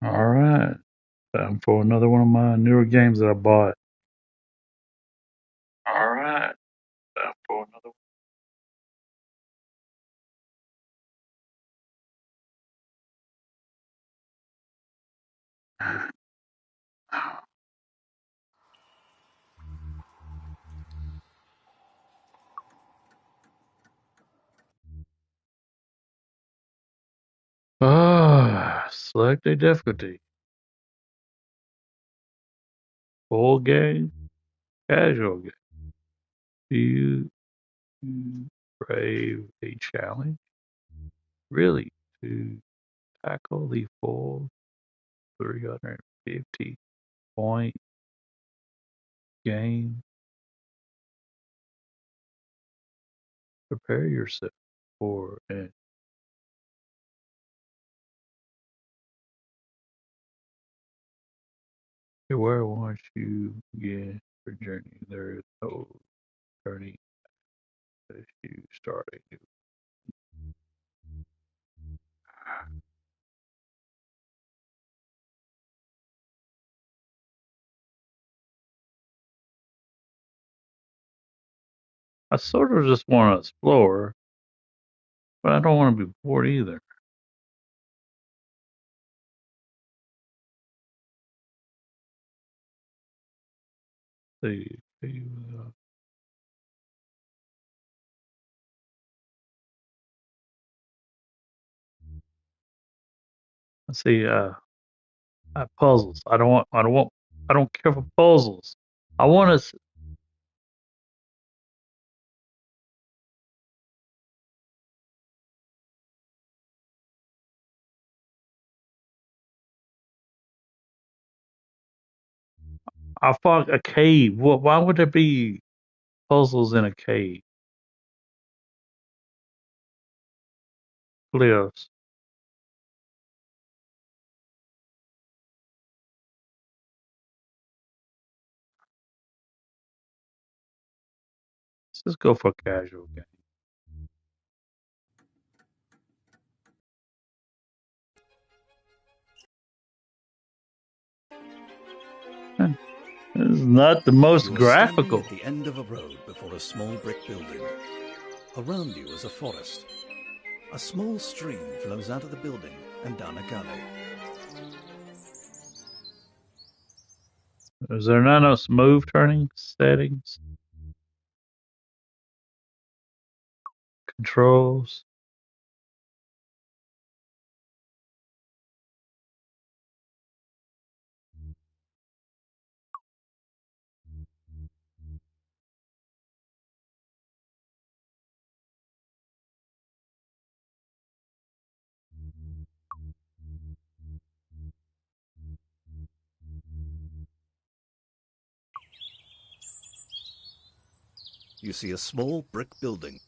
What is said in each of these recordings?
All right. Time for another one of my newer games that I bought. All right. Time for another one. Select a difficulty. Full game, casual game. Do you brave a challenge? Really? To tackle the full 350 point game? Prepare yourself for an where once you begin your journey, there is no turning as you start a new. I sort of just want to explore, but I don't want to be bored either. See, see, puzzles. I don't want. I don't want. I don't care for puzzles. I want to. I fuck a cave. Why would there be puzzles in a cave? Cliffs. Let's just go for a casual game. Eh, This is not the most You are standing graphical. at the end of a road before a small brick building. Around you is a forest. A small stream flows out of the building and down a gully. Is there not no smooth turning settings, controls? You see a small brick building.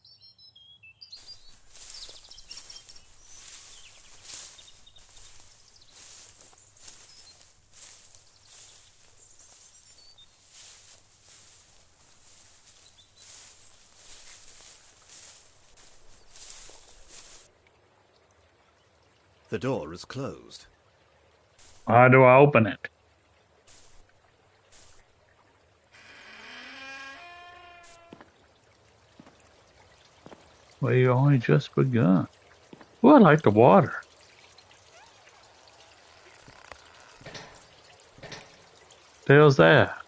The door is closed. How do I open it? Well, you only just begun. Well, I like the water. The hell's that?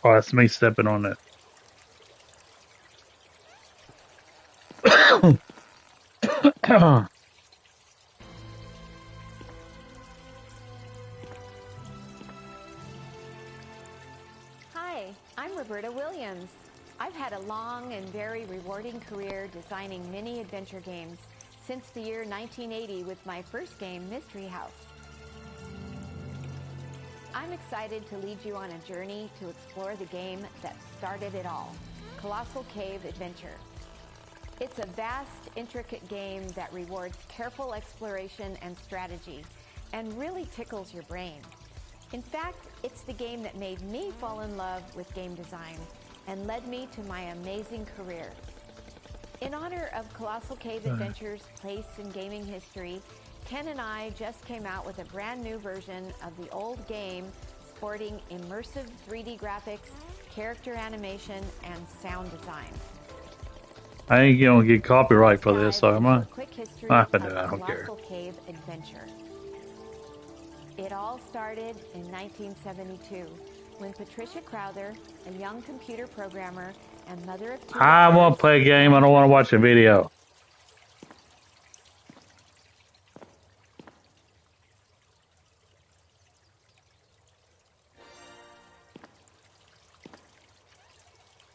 Oh, that's me stepping on it. Hi, I'm Roberta Williams. I've had a long and very rewarding career designing mini adventure games since the year 1980 with my first game, Mystery House. I'm excited to lead you on a journey to explore the game that started it all, Colossal Cave Adventure. It's a vast, intricate game that rewards careful exploration and strategy and really tickles your brain. In fact, it's the game that made me fall in love with game design and led me to my amazing career. In honor of Colossal Cave Adventure's place in gaming history, Ken and I just came out with a brand new version of the old game sporting immersive 3D graphics, character animation, and sound design. I ain't gonna get copyright for this, so am I? A quick history I of don't care. Colossal Cave Adventure. It all started in 1972 when Patricia Crowther, a young computer programmer and mother of two I want to play a game. I don't want to watch a video.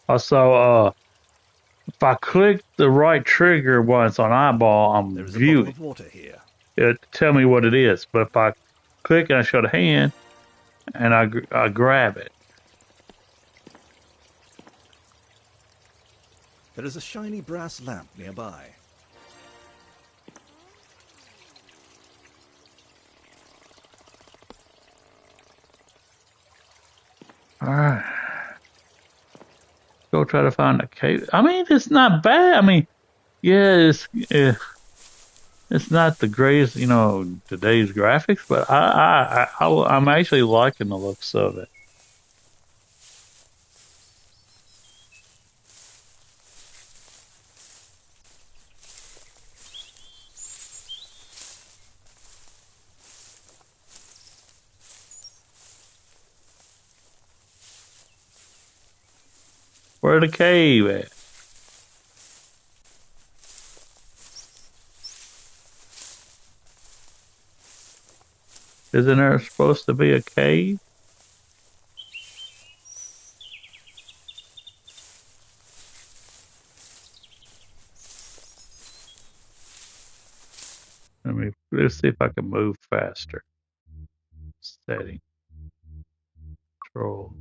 Also, if I click the right trigger once on eyeball, I'm There is a viewing. bottle of water here. It tell me what it is, but if I click and I show the hand and I grab it. There is a shiny brass lamp nearby. All right. Go try to find a cave. I mean, it's not bad. I mean, yeah, it's not the greatest, today's graphics, but I'm actually liking the looks of it. Where the cave at? Isn't there supposed to be a cave? Let's see if I can move faster. Setting. Control.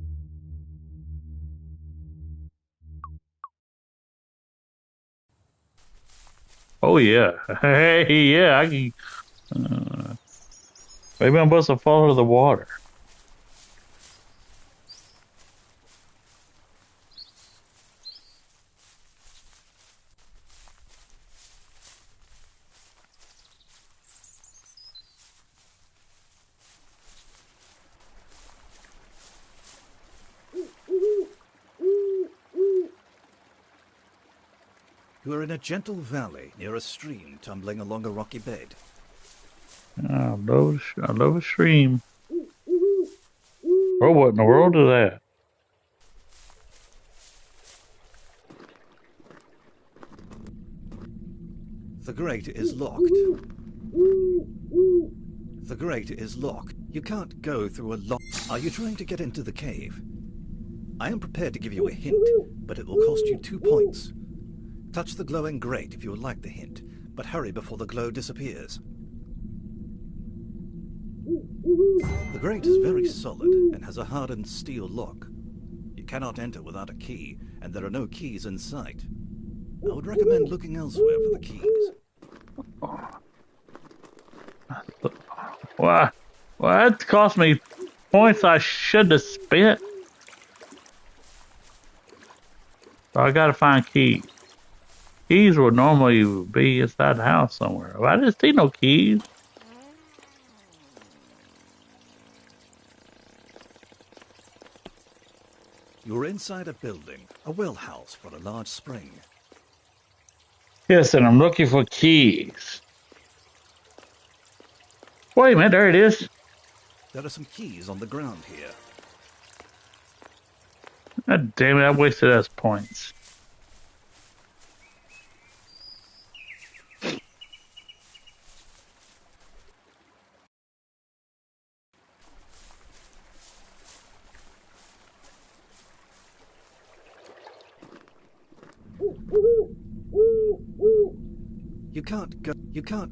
Oh yeah. Hey, yeah, I can. Maybe I'm supposed to fall into the water. You are in a gentle valley near a stream tumbling along a rocky bed. I love a stream. Oh, what in the world is that? The grate is locked. The grate is locked. You can't go through a lock. Are you trying to get into the cave? I am prepared to give you a hint, but it will cost you 2 points. Touch the glowing grate if you would like the hint, but hurry before the glow disappears. The grate is very solid and has a hardened steel lock. You cannot enter without a key, and there are no keys in sight. I would recommend looking elsewhere for the keys. What? Well, that cost me points I should have spent. So I gotta find keys. Keys would normally be inside the house somewhere. Well, I didn't see no keys. You are inside a building, a well house for a large spring. Yes, and I'm looking for keys. Wait a minute, there it is. There are some keys on the ground here. God damn it, I wasted those points.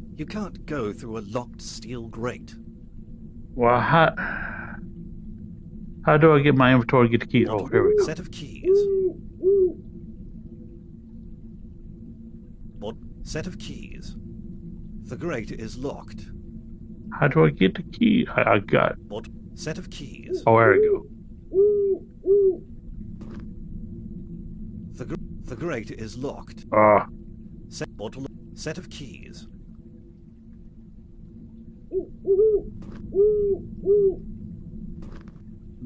You can't go through a locked steel grate. Well, how do I get my inventory to get the keys? Oh, here we go. Set of keys. Set of keys. The grate is locked. How do I get the key? I got. What? Set of keys. Oh, there we go. The grate is locked. Set of keys.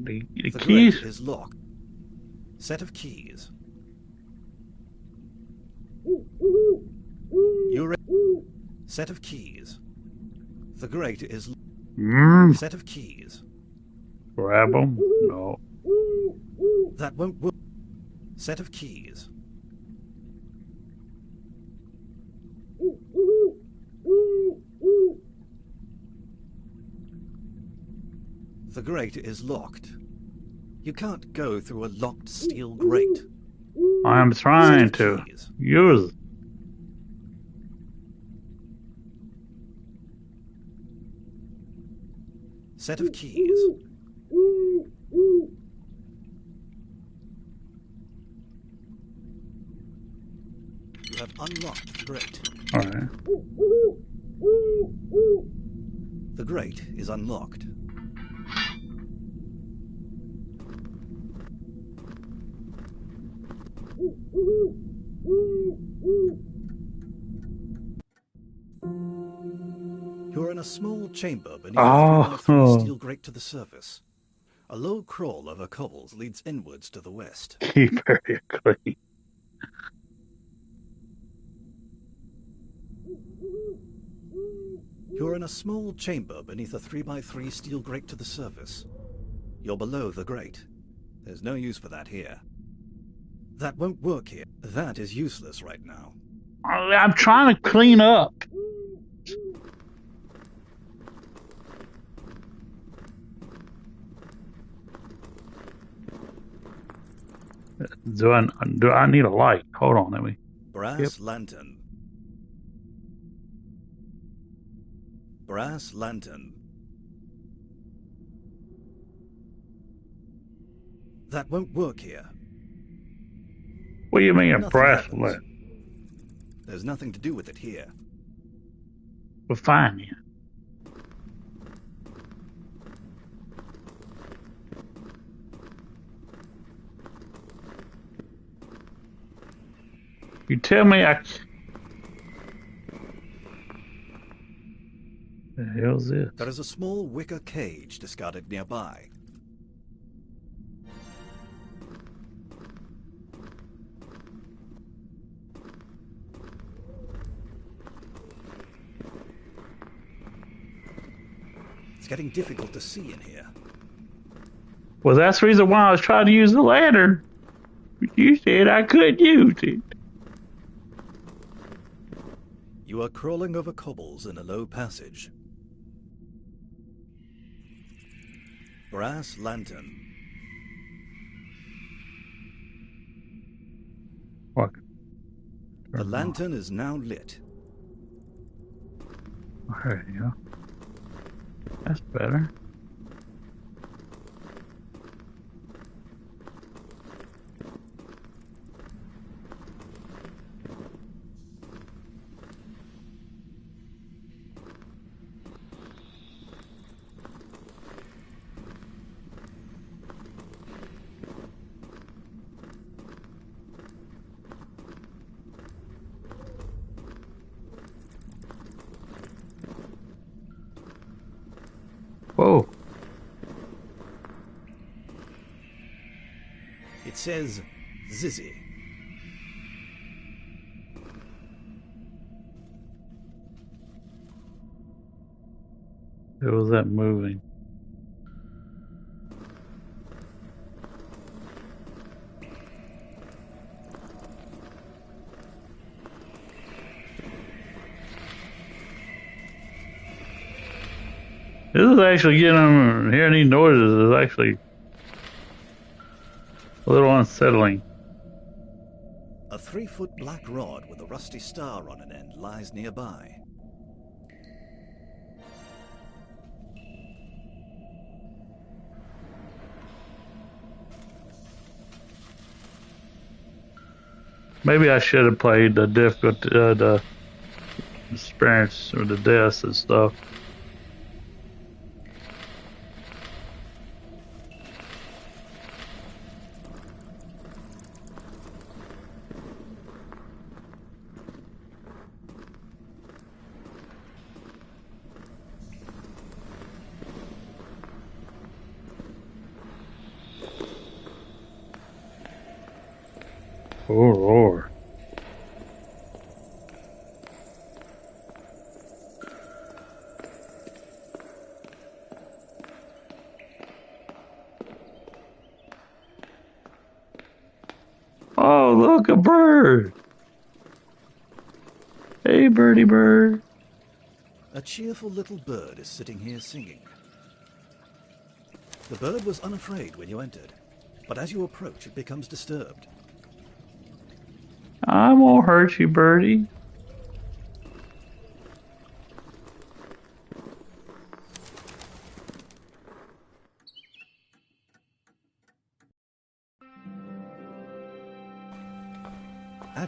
The The keys. grate is locked. Set of keys. You're set of keys. The grate is set of keys. Grab them. No. That won't work. Set of keys. The grate is locked. You can't go through a locked steel grate. I'm trying to Keys. use. Set of keys. You have unlocked the grate. All right. The grate is unlocked. You're in a small chamber beneath a 3x3 steel grate to the surface. A low crawl over cobbles leads inwards to the west. Keep very clean. You're in a small chamber beneath a 3x3 steel grate to the surface. You're below the grate. There's no use for that here. That won't work here. That is useless right now. I'm trying to clean up. Do I need a light? Hold on, let me. Brass lantern. Brass lantern. That won't work here. What do you mean a Nothing brass happens. light? There's nothing to do with it here. We're fine here. You tell me I. The hell's this? There is a small wicker cage discarded nearby. It's getting difficult to see in here. Well, that's the reason why I was trying to use the lantern. But you said I couldn't use it. You are crawling over cobbles in a low passage. Brass lantern. What? The lantern is now lit. There you go. That's better. Whoa. It says Zizzy. Who was that moving? This is actually hearing these noises is actually a little unsettling. A 3-foot black rod with a rusty star on an end lies nearby. Maybe I should have played the difficult, the experience with the deaths and stuff. Oh Lord. Oh, look, a bird. Hey, birdie bird. A cheerful little bird is sitting here singing. The bird was unafraid when you entered, but as you approach it becomes disturbed. I won't hurt you, birdie.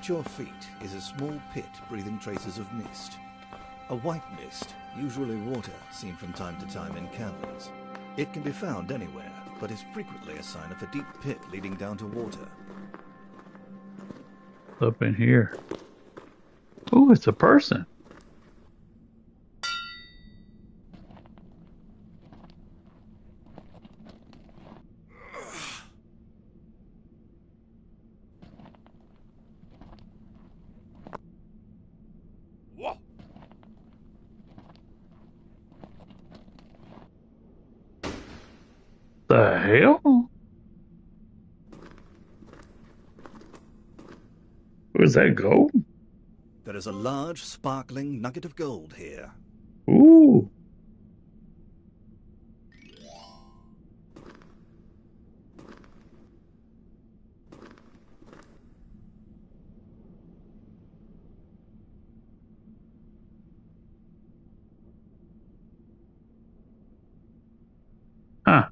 At your feet is a small pit breathing traces of mist. A white mist, usually water, seen from time to time in caverns. It can be found anywhere, but is frequently a sign of a deep pit leading down to water. Up in here. Oh, it's a person. The hell? Was that gold? There is a large, sparkling nugget of gold here. Ooh. Huh.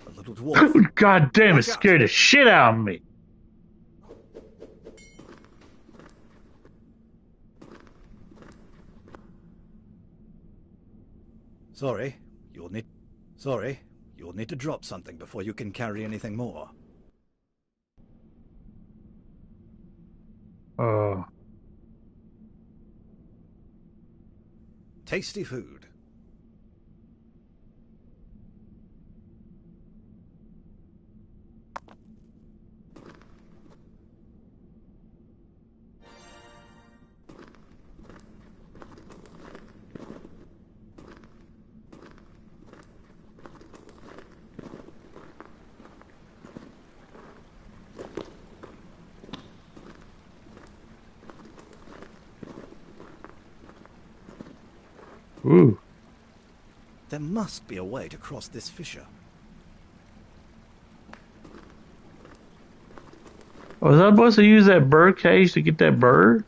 A little dwarf. God damn, it Watch out! scared the shit out of me. Sorry, you'll need to drop something before you can carry anything more. Uh, Tasty food. ooh. There must be a way to cross this fissure. Was I supposed to use that bird cage to get that bird?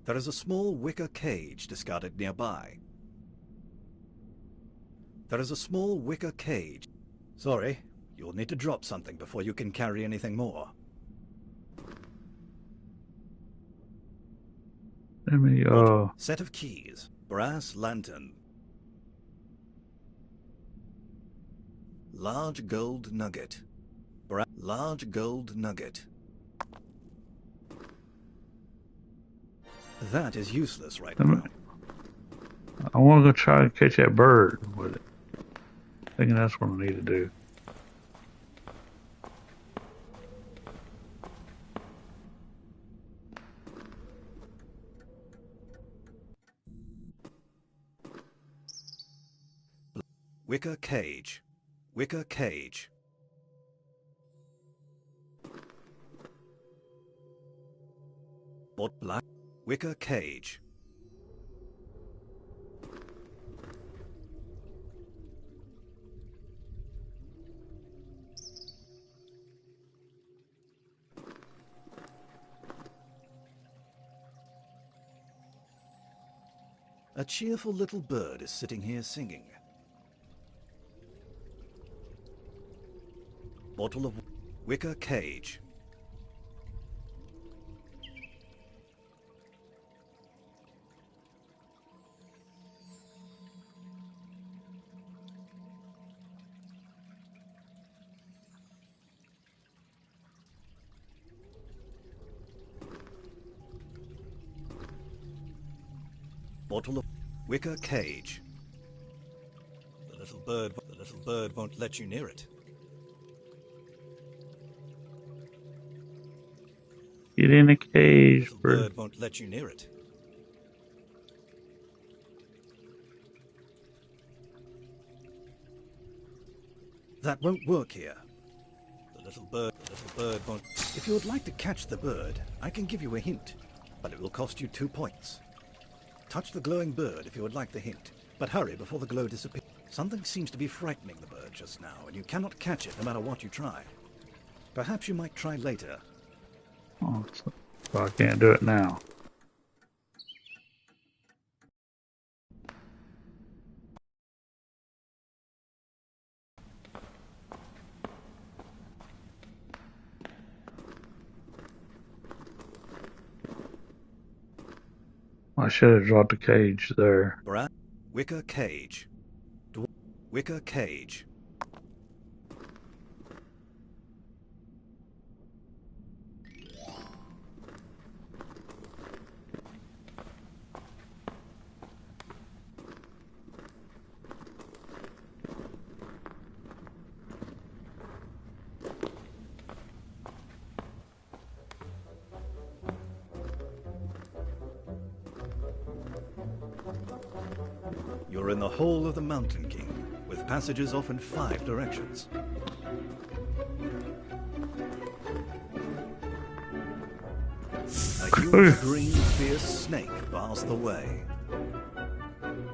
There is a small wicker cage discarded nearby. There is a small wicker cage. Sorry, you'll need to drop something before you can carry anything more. Let me, Set of keys. Brass lantern. Large gold nugget. Large gold nugget. That is useless right now. I want to go try to catch that bird with it. Thinking that's what I need to do. Wicker cage. Wicker cage. Black wicker cage. A cheerful little bird is sitting here singing. Bottle of wicker cage. Bottle of wicker cage. The little bird won't let you near it. Get in a cage, The little bird. bird won't let you near it. That won't work here. The little bird won't. If you would like to catch the bird, I can give you a hint, but it will cost you 2 points. Touch the glowing bird if you would like the hint, but hurry before the glow disappears. Something seems to be frightening the bird just now, and you cannot catch it no matter what you try. Perhaps you might try later. Oh, so I can't do it now. I should have dropped the cage there. Brad, wicker cage. Wicker cage. You're in the hole of the Mountain King, with passages off in 5 directions. A huge green fierce snake bars the way.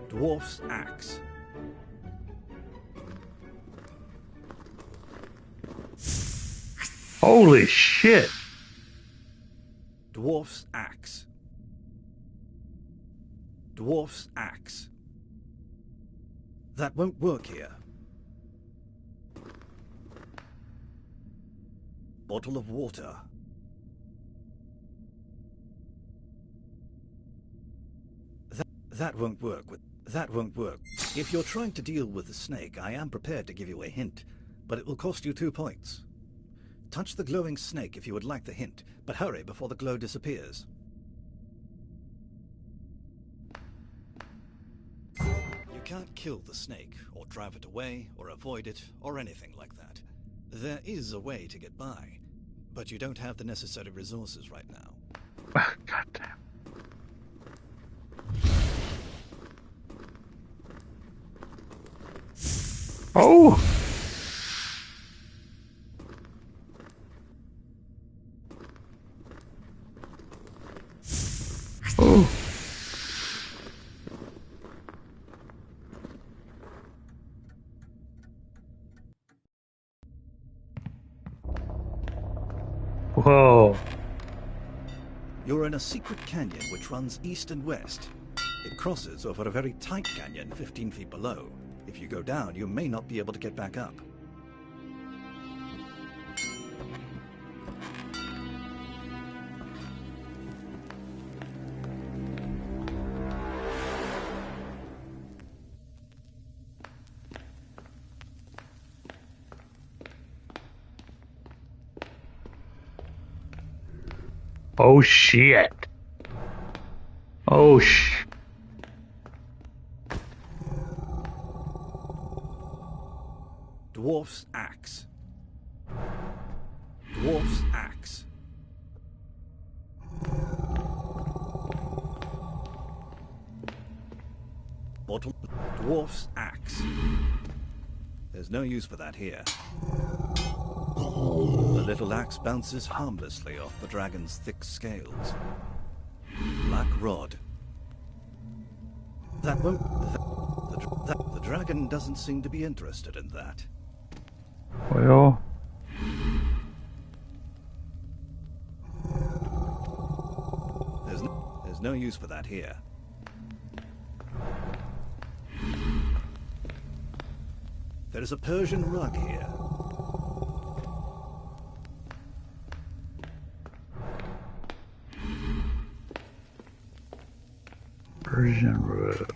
Dwarf's axe. Holy shit! Dwarf's axe. Dwarf's axe. That won't work here. Bottle of water. That won't work. That won't work. If you're trying to deal with the snake, I am prepared to give you a hint, but it will cost you 2 points. Touch the glowing snake if you would like the hint, but hurry before the glow disappears. You can't kill the snake, or drive it away, or avoid it, or anything like that. There is a way to get by, but you don't have the necessary resources right now. God damn. Oh! Oh! Whoa! You're in a secret canyon which runs east and west. It crosses over a very tight canyon 15 feet below. If you go down, you may not be able to get back up. Oh shit! Oh Dwarf's axe. Dwarf's axe. Bottle. Dwarf's axe. There's no use for that here. The little axe bounces harmlessly off the dragon's thick scales. Black rod. That won't... The dragon doesn't seem to be interested in that. well. There's no use for that here. There is a Persian rug here. Persian rug.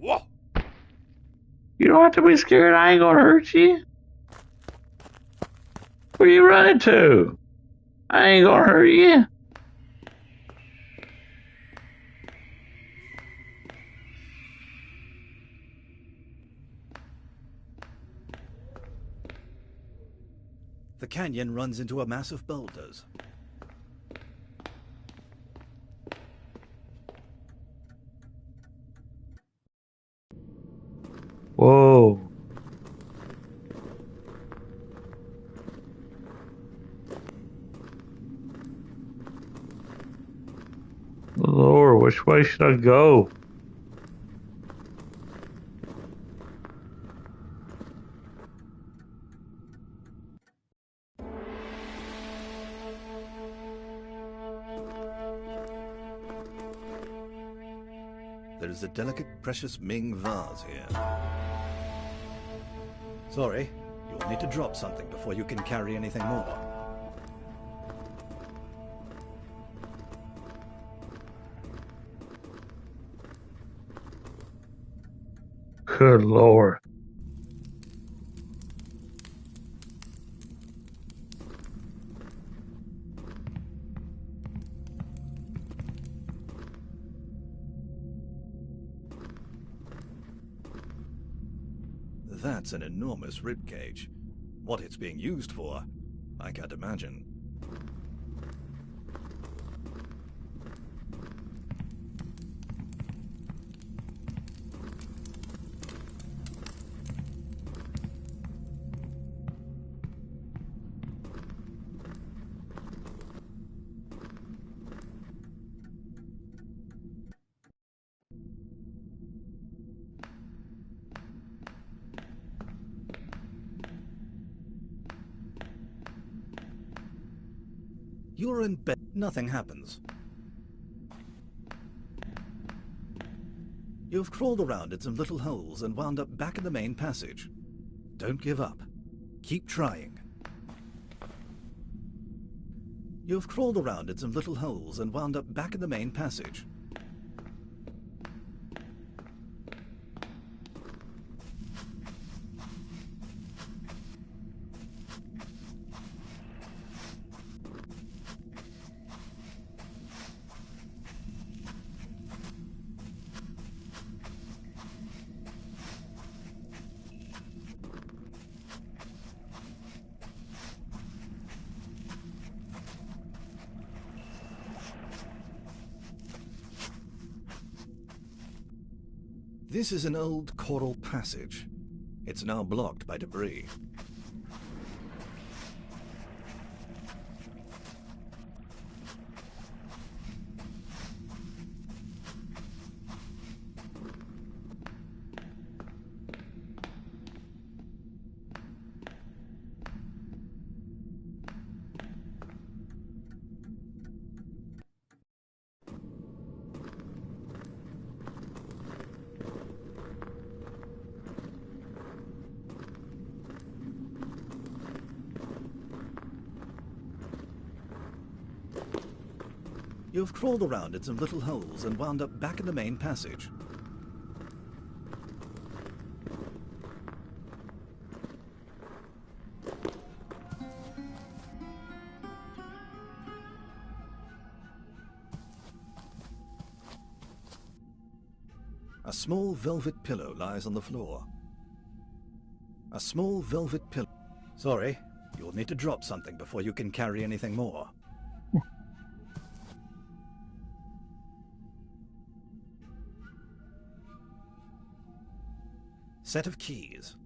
Whoa! You don't have to be scared. I ain't gonna hurt you. Where you running to? I ain't gonna hurt you. The canyon runs into a mass of boulders. Whoa. Lord, which way should I go? There is a delicate, precious Ming vase here. Sorry, you'll need to drop something before you can carry anything more. Good Lord. That's an enormous rib cage. What it's being used for, I can't imagine. You're in bed. Nothing happens. You've crawled around in some little holes and wound up back in the main passage. Don't give up. Keep trying. You've crawled around in some little holes and wound up back in the main passage. This is an old coral passage. It's now blocked by debris. You've crawled around in some little holes and wound up back in the main passage. A small velvet pillow lies on the floor. A small velvet pillow. Sorry, you'll need to drop something before you can carry anything more. Set of keys.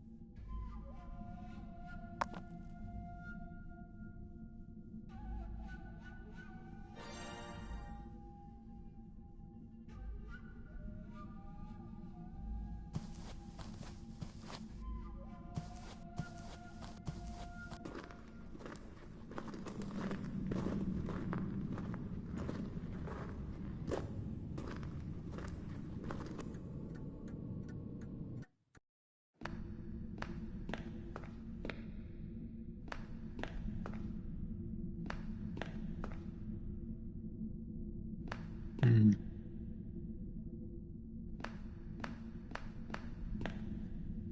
Hmm.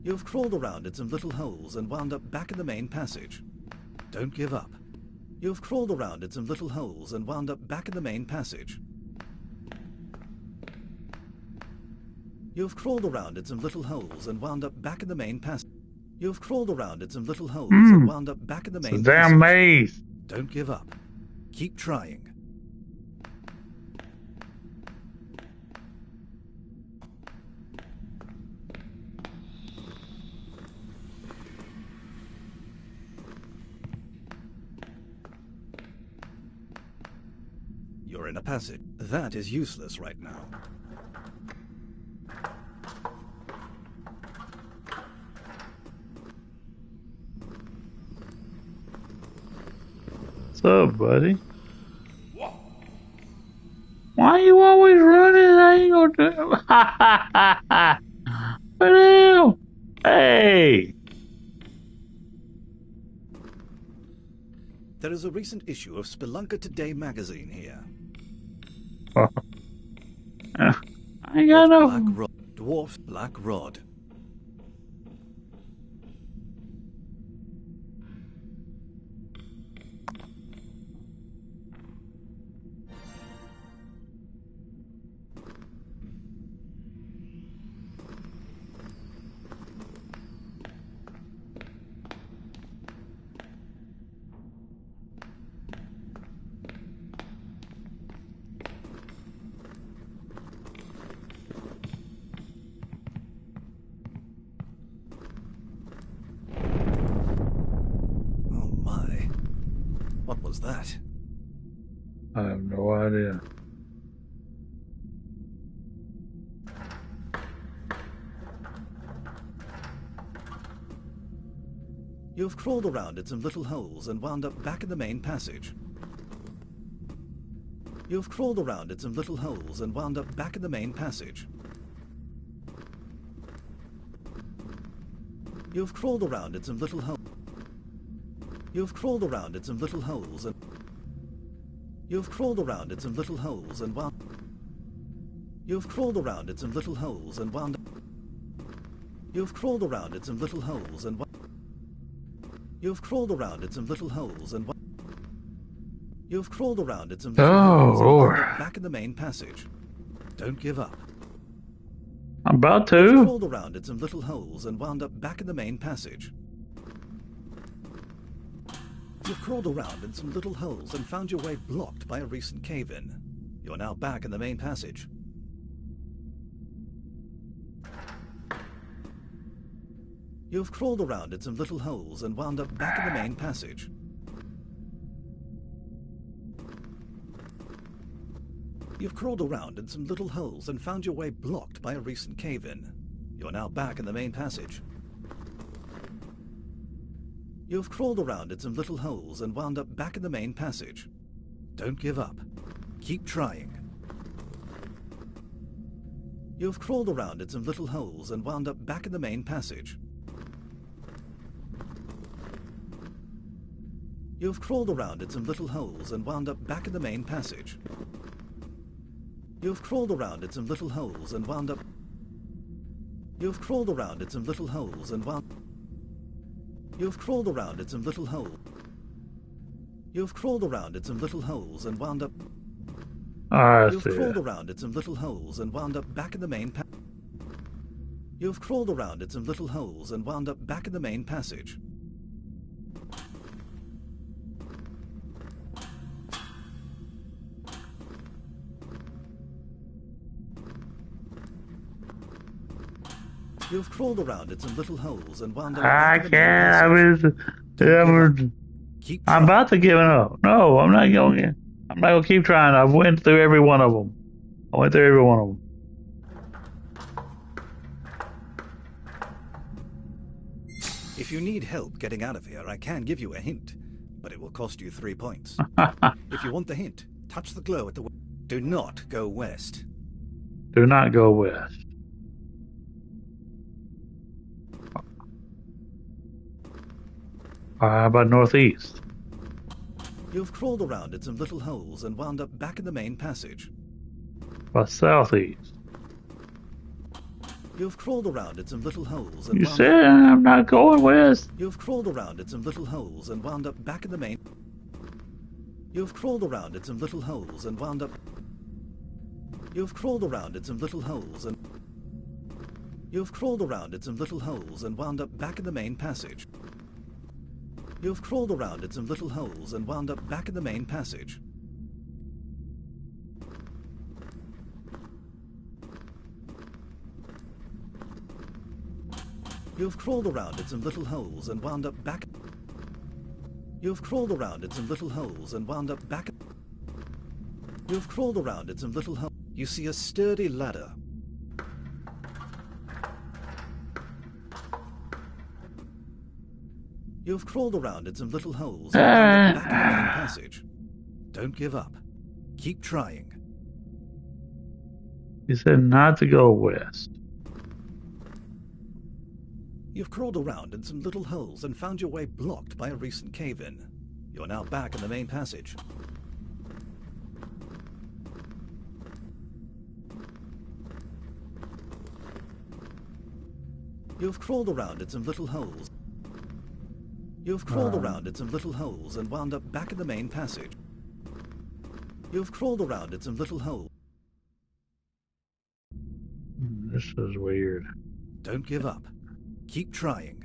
You've crawled around in some little holes and wound up back in the main passage. Don't give up. You've crawled around in some little holes and wound up back in the main passage. You've crawled around in some little holes and wound up back in the main passage. You've crawled around in some little holes and wound up back in the It's a main damn passage. maze. Don't give up. Keep trying. You're in a passage. That is useless right now. What's up, buddy? Why you always running? I ain't gonna do it. What the hell? Hey! There is a recent issue of Spelunker Today magazine here. I ain't got With black no. rod. Dwarf black rod. Oh my. What was that? I have no idea. You've crawled around in some little holes and wound up back in the main passage. You've crawled around in some little holes and wound up back in the main passage. You've crawled around in some little holes. You've crawled around in some little holes and... You've crawled around in some little holes and wound... You've crawled around in some little holes and wound... You've crawled around in some little holes and... You've crawled around in some little holes and... You've crawled around in some little holes and wound up back in the main passage. Don't give up. I'm about You've to. crawled around in some little holes and wound up back in the main passage. You've crawled around in some little holes and found your way blocked by a recent cave-in. You're now back in the main passage. You've crawled around in some little holes and wound up back in the main passage. You've crawled around in some little holes and found your way blocked by a recent cave-in. You're now back in the main passage. You've crawled around in some little holes and wound up back in the main passage. Don't give up. Keep trying. You've crawled around in some little holes and wound up back in the main passage. You've crawled around in some little holes and wound up back in the main passage. You've crawled around in some little holes and wound up... You've crawled around in some little holes and wound... You've crawled around in some little hole. You've crawled around in some little holes and wound up... I You've see crawled it. around in some little holes and wound up back in the main pa... You've crawled around in some little holes and wound up back in the main passage. You've crawled around in some little holes and wound up I back in the main can't. passage. Don't give up. Keep I'm trying. about to give it up. No, I'm not going. I'm not gonna keep trying. I've went through every one of them. I went through every one of them. If you need help getting out of here, I can give you a hint, but it will cost you 3 points. If you want the hint, touch the glow at the... Do not go west. Do not go west. How about northeast? You've crawled around in some little holes and wound up back in the main passage. About southeast? You've crawled around in some little holes and You wound said up... I'm not going west. You've crawled around in some little holes and wound up back in the main... You've crawled around in some little holes and wound up... You've crawled around in some little holes and... You've crawled around in some little holes and wound up back in the main passage. You've crawled around in some little holes and wound up back in the main passage. You've crawled around in some little holes and wound up back... You've crawled around in some little holes and wound up back... You've crawled around in some little holes... You see a sturdy ladder. You've crawled around in some little holes and wound up back in the main passage. Don't give up. Keep trying. You said not to go west. You've crawled around in some little holes and found your way blocked by a recent cave-in. You're now back in the main passage. You've crawled around in some little holes. You've crawled around in some little holes and wound up back in the main passage. You've crawled around in some little holes. This is weird. Don't give up. Keep trying.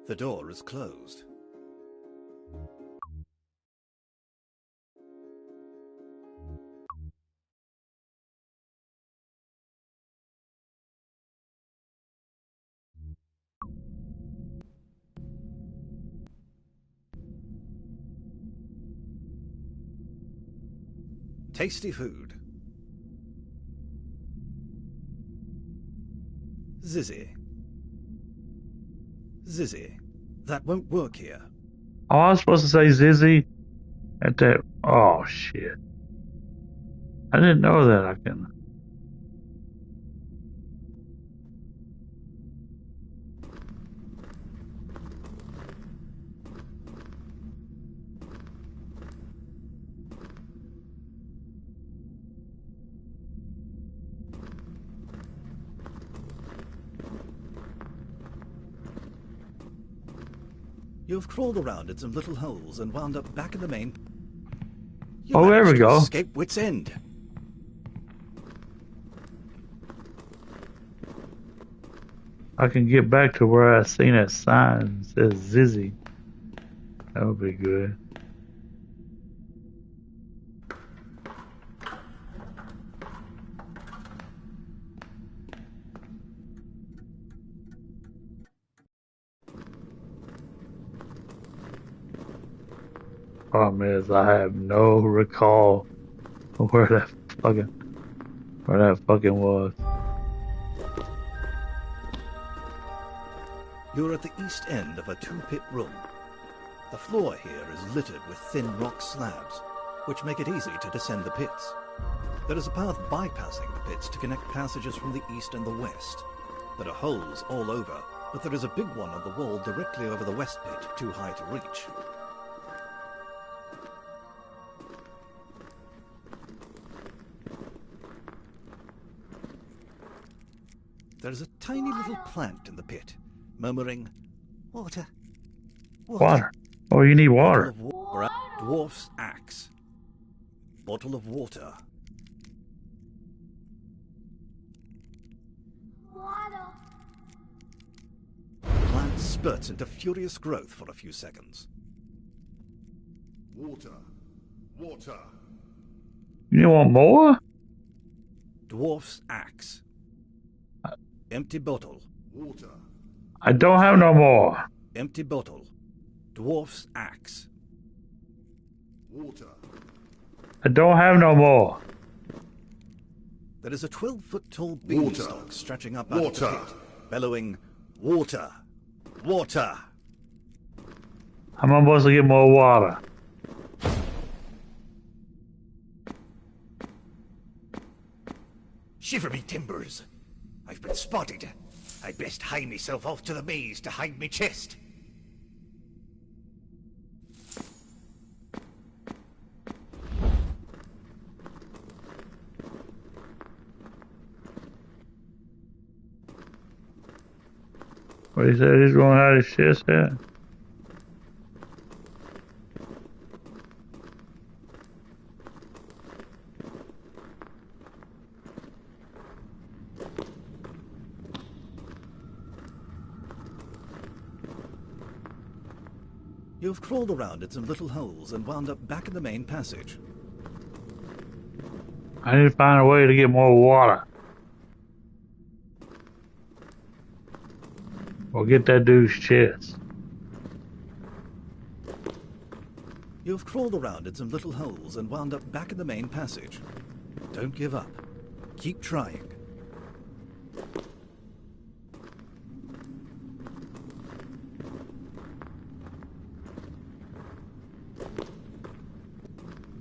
The door is closed. Tasty food. Zizzy. Zizzy. That won't work here. Oh, I was supposed to say Zizzy at that. Oh, shit. I didn't know that. I can. You've crawled around in some little holes and wound up back in the main... You Oh, there we managed to go. escape Wit's End. I can get back to where I seen that sign that says Zizzy. That would be good. Problem is, I have no recall of where that fucking was. You're at the east end of a two-pit room. The floor here is littered with thin rock slabs, which make it easy to descend the pits. There is a path bypassing the pits to connect passages from the east and the west. There are holes all over, but there is a big one on the wall directly over the west pit, too high to reach. There is a tiny little plant in the pit, murmuring, "Water, water." Water. Oh, you need water. Bottle of water. Dwarf's axe. Bottle of water. Plant spurts into furious growth for a few seconds. Water. Water. You want more? Dwarf's axe. Empty bottle. Water. I don't have no more. Empty bottle. Dwarf's axe. Water. I don't have no more. There is a 12-foot tall Water. beanstalk stretching up out of the Water. pit, bellowing, "Water! Water!" I'm supposed to get more water. Shiver me timbers! I've been spotted. I'd best hie myself off to the maze to hide me chest. What he said he's going to hide his chest at? You've crawled around in some little holes and wound up back in the main passage. I need to find a way to get more water. Or get that dude's chest. You've crawled around in some little holes and wound up back in the main passage. Don't give up. Keep trying.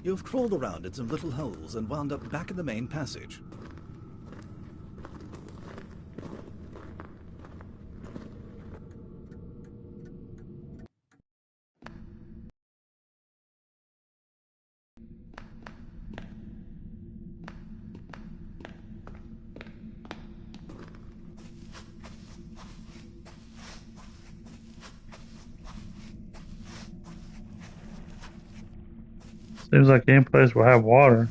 You've crawled around in some little holes and wound up back in the main passage. Seems like any place will have water.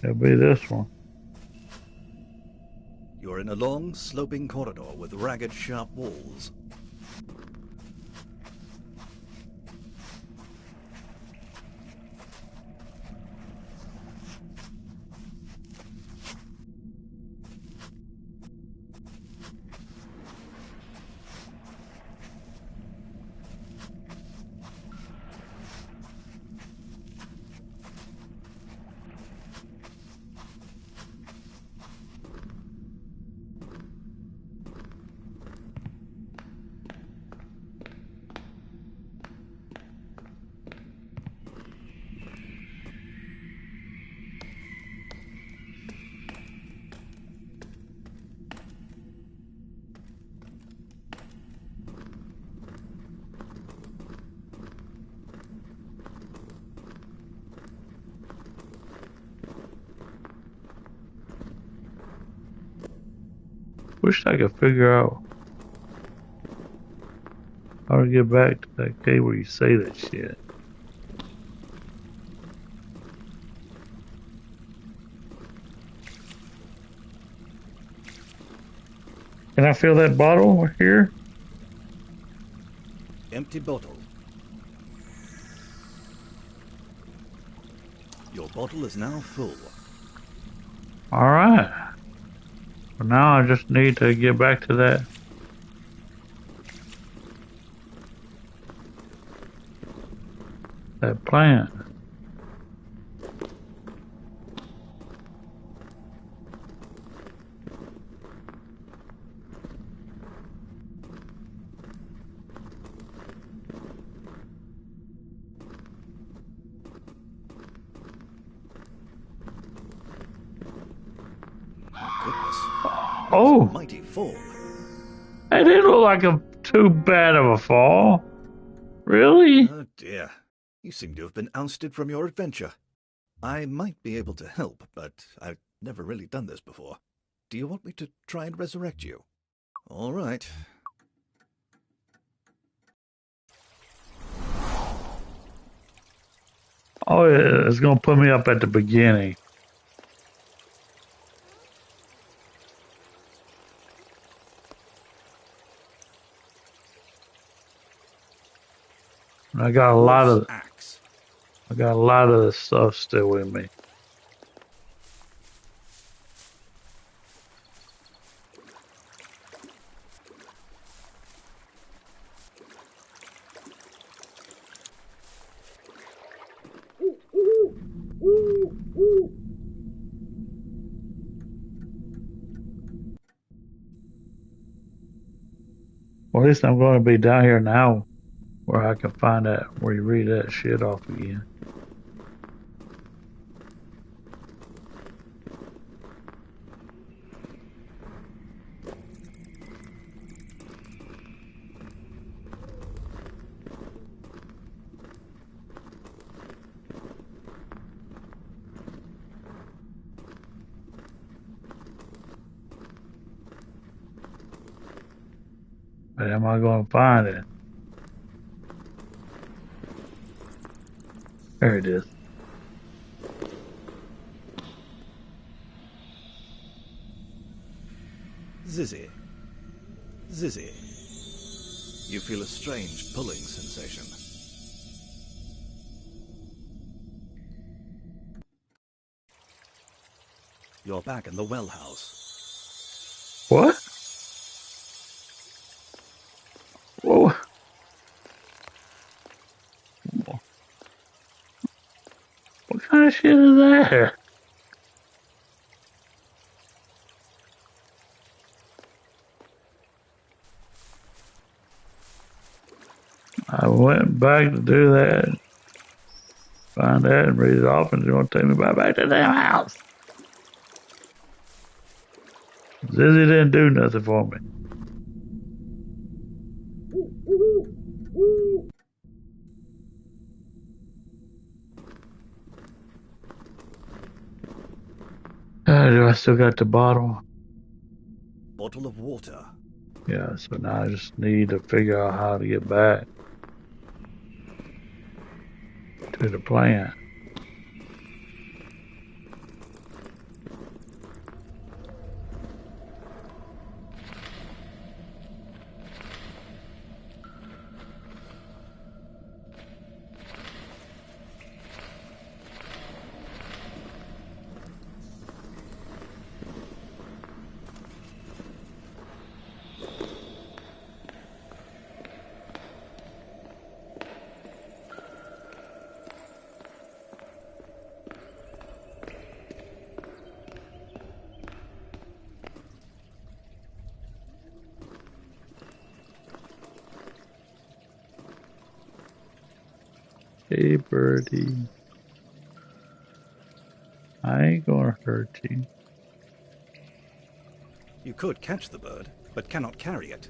It'll be this one. You're in a long, sloping corridor with ragged, sharp walls. Wish I could figure out how to get back to that cave where you say that shit. Can I fill that bottle here? Empty bottle. Your bottle is now full. Alright. Well, now I just need to get back to that plant. Goodness. Oh, Mighty fall. hey, That didn't look like a too bad of a fall. Really? Oh dear. You seem to have been ousted from your adventure. I might be able to help, but I've never really done this before. Do you want me to try and resurrect you? All right. Oh, yeah, it's gonna put me up at the beginning. I got a lot Dwarf's of axe. I got a lot of the stuff still with me. Well, at least I'm going to be down here now where I can find that where you read that shit off again. But am I going to find it? There it is. Zizzy. Zizzy. You feel a strange pulling sensation. You're back in the well house. What? Whoa. What kind of shit is that? I went back to do that, find that, and read it off, and it's going to take me back to the damn house. Zizzy didn't do nothing for me. Do I still got the bottle? Bottle of water. Yeah, so now I just need to figure out how to get back to the plant. Hey, birdie, I ain't gonna hurt you. You could catch the bird, but cannot carry it.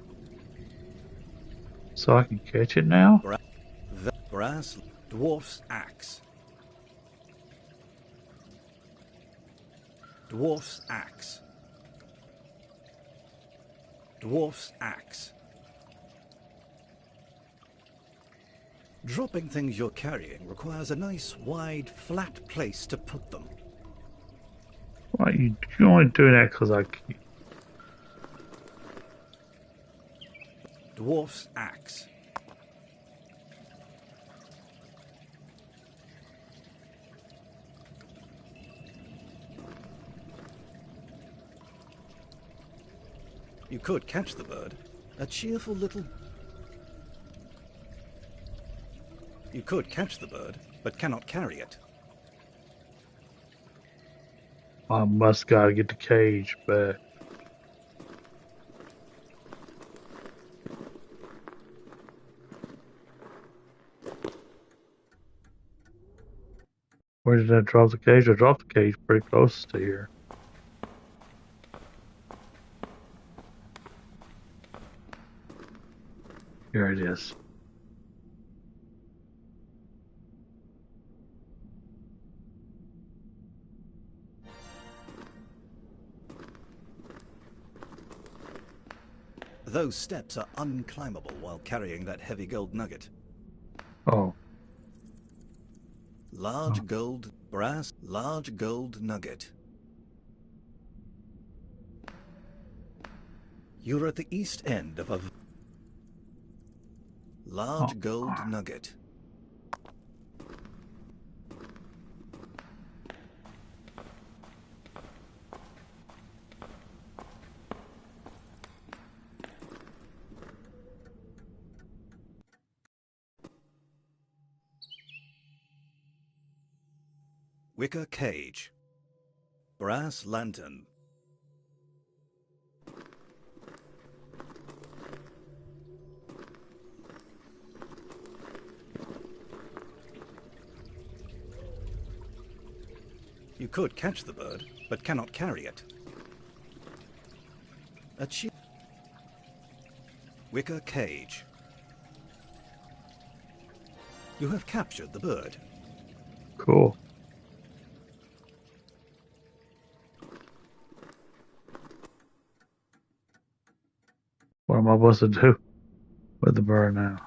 So I can catch it now? Brass dwarf's axe. Dwarf's axe. Dwarf's axe. Dropping things you're carrying requires a nice, wide, flat place to put them. Why you only doing that because I keep. Dwarf's axe. You could catch the bird. A cheerful little... You could catch the bird, but cannot carry it. I must gotta get the cage back. Where did I drop the cage? I dropped the cage pretty close to here. There it is. Those steps are unclimbable while carrying that heavy gold nugget. Oh, Large gold, brass, large gold nugget. You're at the east end of a oh. large gold nugget. Wicker cage. Brass lantern. You could catch the bird, but cannot carry it. A wicker cage. You have captured the bird. Cool. What am I supposed to do with the bird now?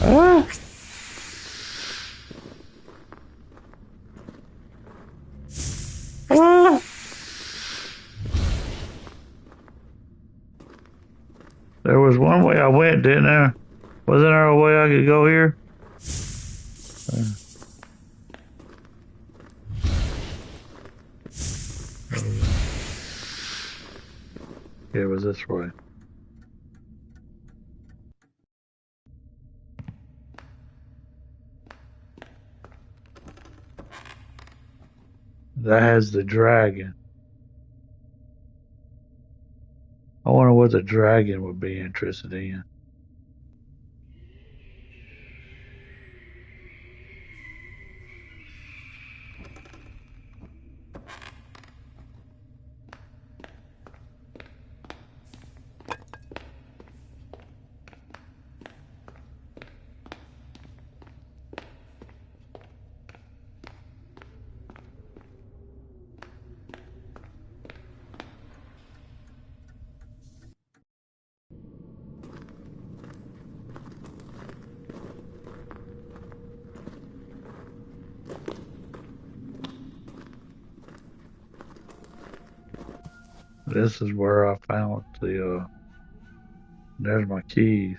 Ah! Ah! There was one way I went, didn't there? Wasn't there a way I could go here? Uh, yeah, it was this way. That has the dragon. I wonder what the dragon would be interested in. This is where I found there's my keys.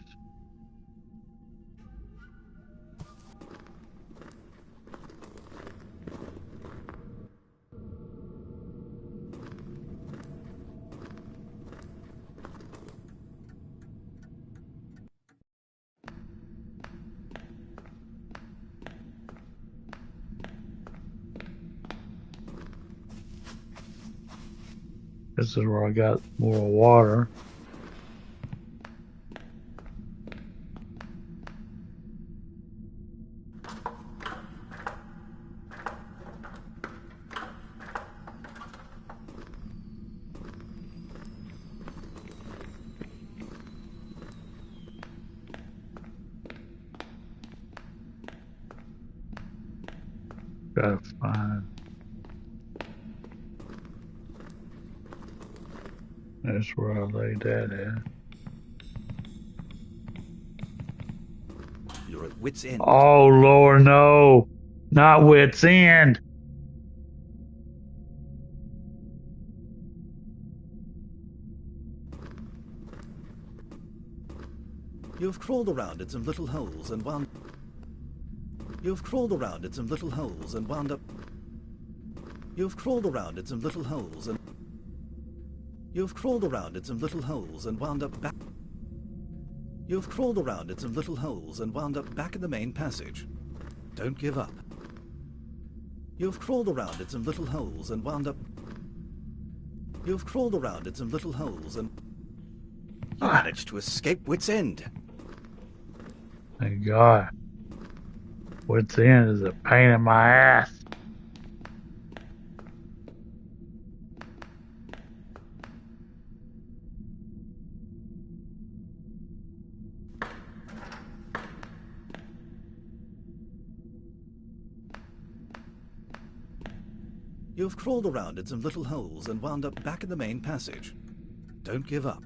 This is where I got more water. Gotta find. That's where I laid that at. You're at wit's end. Oh Lord, no. Not wit's end. You've crawled around in some little holes and wound... You've crawled around in some little holes and wound up... You've crawled around in some little holes and... You've crawled around in some little holes and wound up back... You've crawled around in some little holes and wound up back in the main passage. Don't give up. You've crawled around in some little holes and wound up... You've crawled around in some little holes and... You managed to escape Wit's End. Thank God. What's in is a pain in my ass. You've crawled around in some little holes and wound up back in the main passage. Don't give up.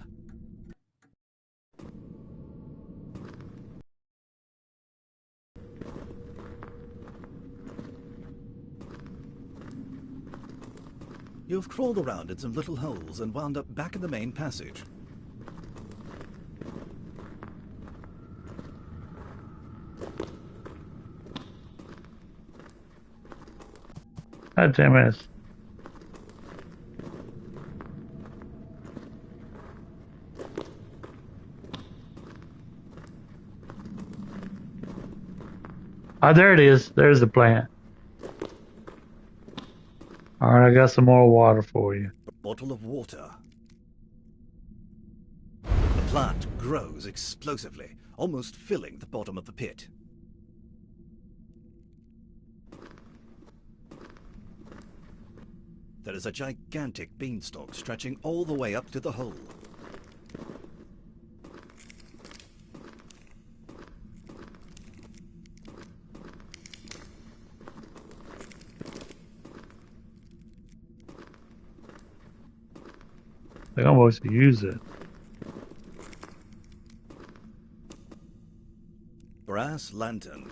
You've crawled around in some little holes and wound up back in the main passage. God damn it. Oh, there it is. There's the plant. All right, I got some more water for you. A bottle of water. The plant grows explosively, almost filling the bottom of the pit. There is a gigantic beanstalk stretching all the way up to the hole. They almost use it. Brass lantern.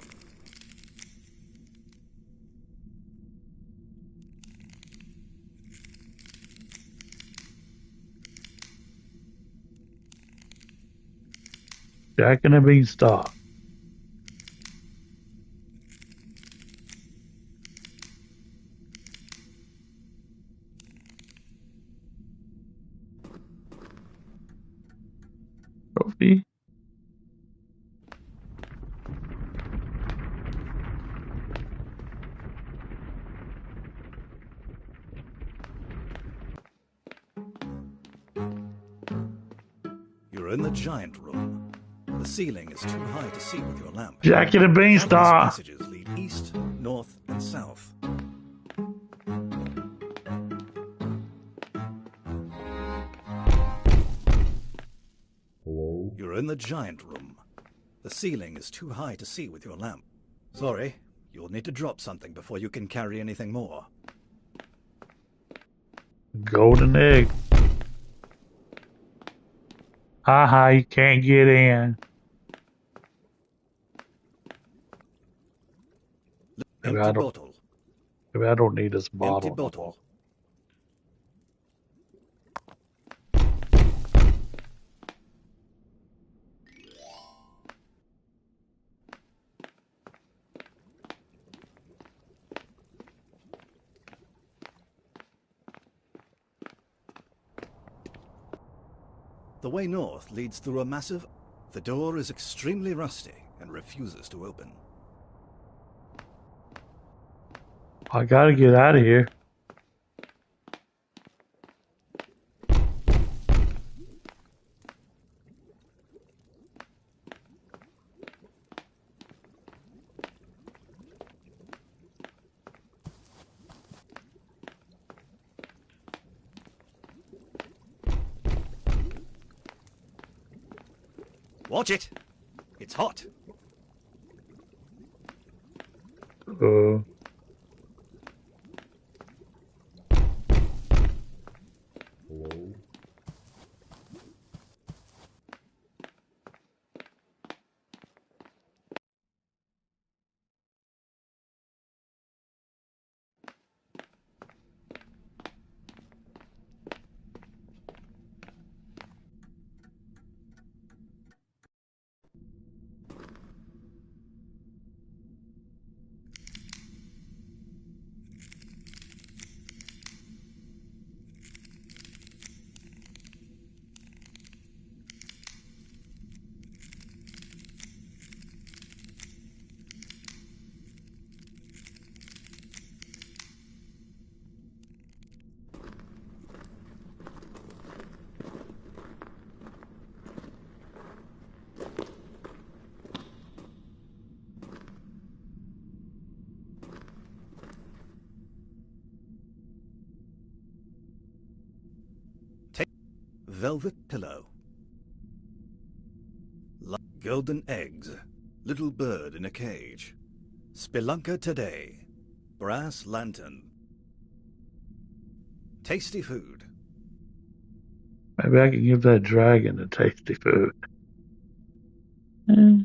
Jack and the Beanstalk. Trophy. You're in the giant room. The ceiling is too high to see with your lamp. Jack and the Countless Beanstalk. passages lead east, north, and south. Hello? You're in the giant room. The ceiling is too high to see with your lamp. Sorry, you'll need to drop something before you can carry anything more. Golden egg. Haha, you can't get in. Maybe Empty bottle. I don't need this bottle. Empty no bottle. more. The way north leads through a massive... The door is extremely rusty and refuses to open. I gotta get out of here. Watch it! It's hot! Uh, Hello? velvet pillow. Golden eggs. Little bird in a cage. Spelunker today. Brass lantern. Tasty food. Maybe I can give that dragon a tasty food. Eh,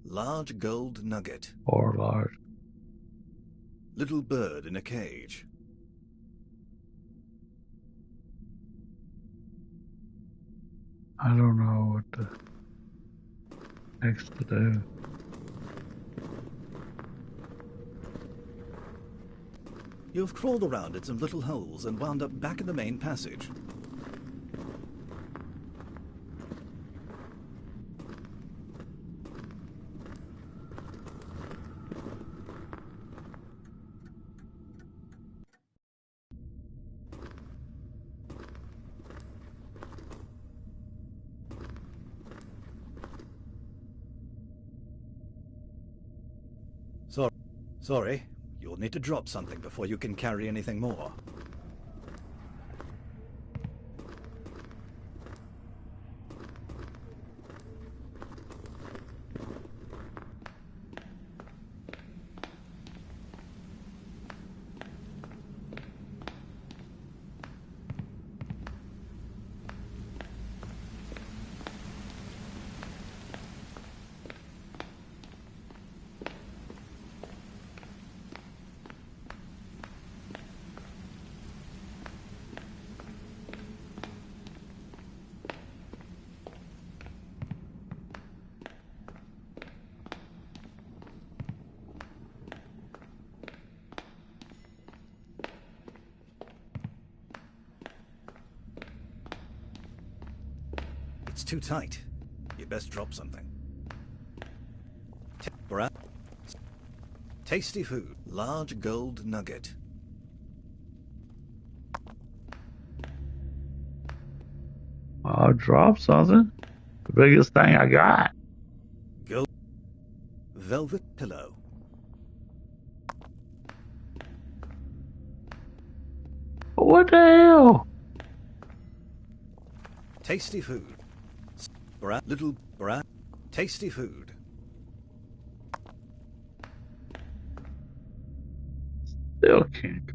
Large gold nugget. or large. Little bird in a cage. I don't know what the next to do. You've crawled around in some little holes and wound up back in the main passage. Sorry, you'll need to drop something before you can carry anything more. It's too tight. You'd best drop something. Tasty food. Large gold nugget. I'll drop something. The biggest thing I got. Gold. Velvet pillow. What the hell? Tasty food. Little brat. Tasty food. Still can't.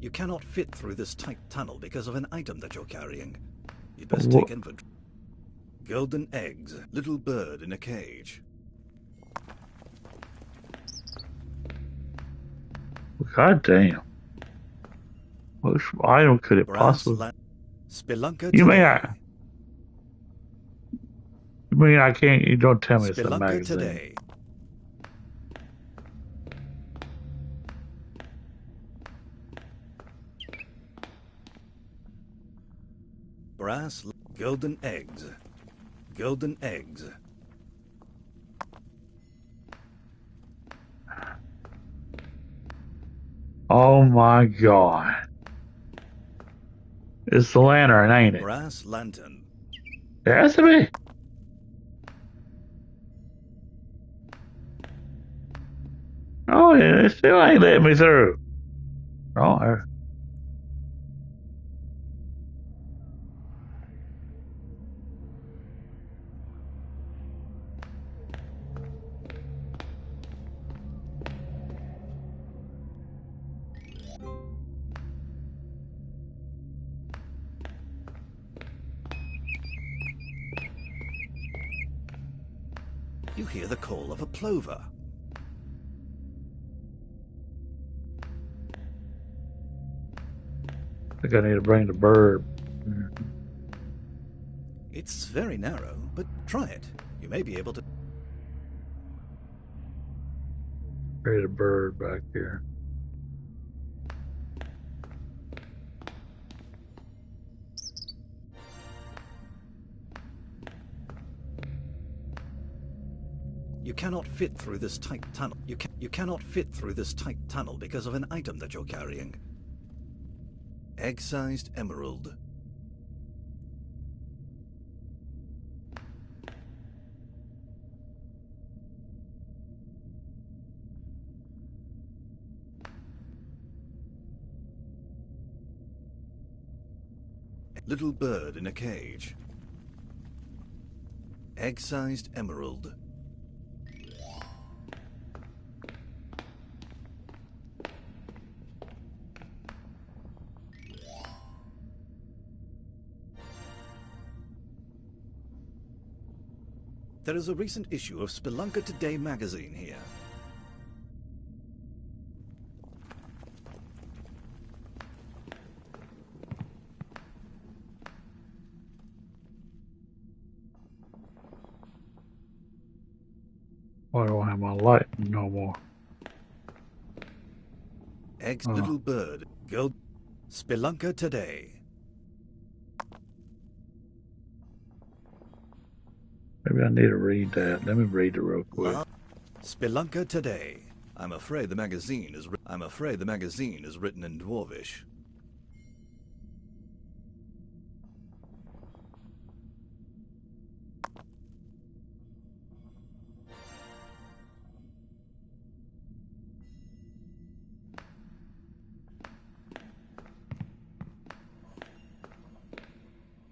You cannot fit through this tight tunnel because of an item that you're carrying. You'd best Wha- take inventory. Golden eggs. Little bird in a cage. God damn. Which item could it Brass possibly? Spelunker You mean today. I can't? You don't tell me it's a Spelunker magazine. today. Brass golden eggs. Golden eggs. Oh my god! It's the lantern, ain't it? Brass lantern. It has to be. Oh, yeah, it still ain't letting me through. Oh, You hear the call of a plover. I think I need to bring the bird. It's very narrow, but try it. You may be able to. Bring the bird back here. You cannot fit through this tight tunnel. You cannot fit through this tight tunnel because of an item that you're carrying. Egg-sized emerald. Little bird in a cage. Egg-sized emerald. There is a recent issue of Spelunker Today magazine here. Why don't I have my light no more? Eggs, Oh, little bird. Go. Spelunker Today. maybe I need to read that. Let me read it real quick. Spelunker Today. I'm afraid the magazine is written in Dwarvish.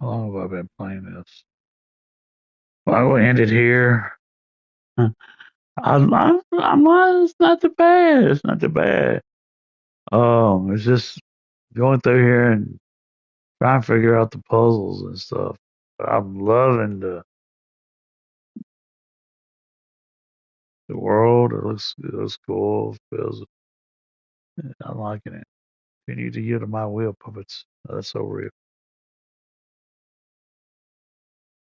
How long have I been playing this? Well, I will end it here. It's not too bad. It's not too bad. It's just going through here and trying to figure out the puzzles and stuff. But I'm loving the world. It looks cool. Feels I'm liking it. You need to yield to my will, puppets. That's so real.